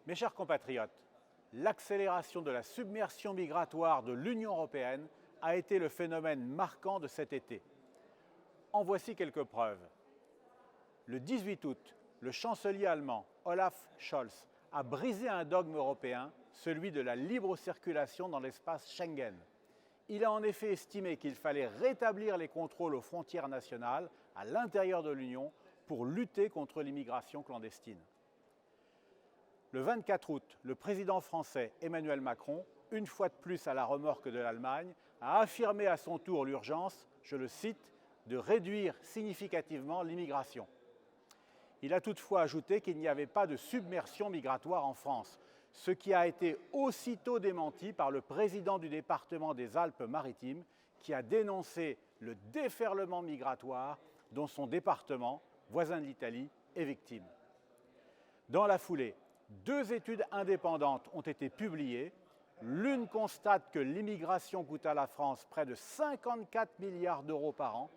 Mes chers compatriotes, l'accélération de la submersion migratoire de l'Union européenne a été le phénomène marquant de cet été. En voici quelques preuves. Le 18 août, le chancelier allemand Olaf Scholz a brisé un dogme européen, celui de la libre circulation dans l'espace Schengen. Il a en effet estimé qu'il fallait rétablir les contrôles aux frontières nationales à l'intérieur de l'Union pour lutter contre l'immigration clandestine. Le 24 août, le président français Emmanuel Macron, une fois de plus à la remorque de l'Allemagne, a affirmé à son tour l'urgence, je le cite, de réduire significativement l'immigration. Il a toutefois ajouté qu'il n'y avait pas de submersion migratoire en France, ce qui a été aussitôt démenti par le président du département des Alpes-Maritimes qui a dénoncé le déferlement migratoire dont son département, voisin de l'Italie, est victime. Dans la foulée, 2 études indépendantes ont été publiées. L'une constate que l'immigration coûte à la France près de 54 milliards d'euros par an.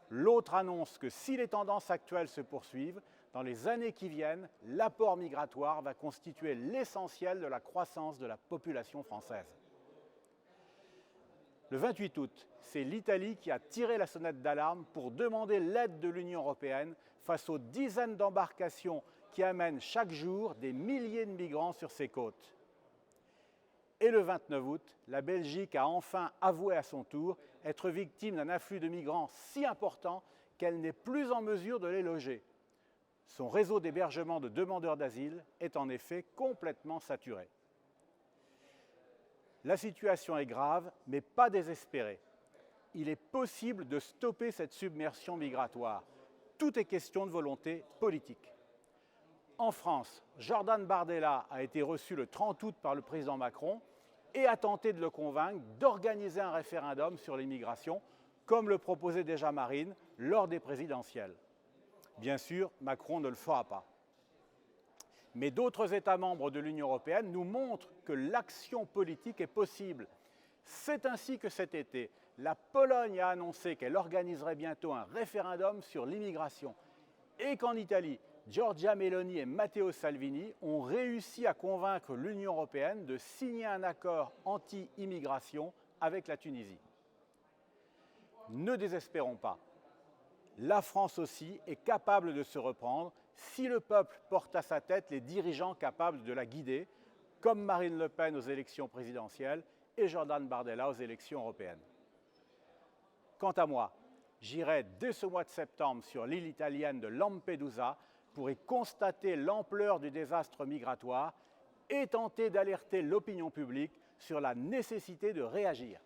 L'autre annonce que si les tendances actuelles se poursuivent, dans les années qui viennent, l'apport migratoire va constituer l'essentiel de la croissance de la population française. Le 28 août, c'est l'Italie qui a tiré la sonnette d'alarme pour demander l'aide de l'Union européenne face aux dizaines d'embarcations qui amènent chaque jour des milliers de migrants sur ses côtes. Et le 29 août, la Belgique a enfin avoué à son tour être victime d'un afflux de migrants si important qu'elle n'est plus en mesure de les loger. Son réseau d'hébergement de demandeurs d'asile est en effet complètement saturé. La situation est grave, mais pas désespérée. Il est possible de stopper cette submersion migratoire. Tout est question de volonté politique. En France, Jordan Bardella a été reçu le 30 août par le président Macron et a tenté de le convaincre d'organiser un référendum sur l'immigration, comme le proposait déjà Marine lors des présidentielles. Bien sûr, Macron ne le fera pas. Mais d'autres États membres de l'Union européenne nous montrent que l'action politique est possible. C'est ainsi que cet été, la Pologne a annoncé qu'elle organiserait bientôt un référendum sur l'immigration et qu'en Italie, Giorgia Meloni et Matteo Salvini ont réussi à convaincre l'Union européenne de signer un accord anti-immigration avec la Tunisie. Ne désespérons pas. La France aussi est capable de se reprendre si le peuple porte à sa tête les dirigeants capables de la guider, comme Marine Le Pen aux élections présidentielles et Jordan Bardella aux élections européennes. Quant à moi, j'irai dès ce mois de septembre sur l'île italienne de Lampedusa pour y constater l'ampleur du désastre migratoire et tenter d'alerter l'opinion publique sur la nécessité de réagir.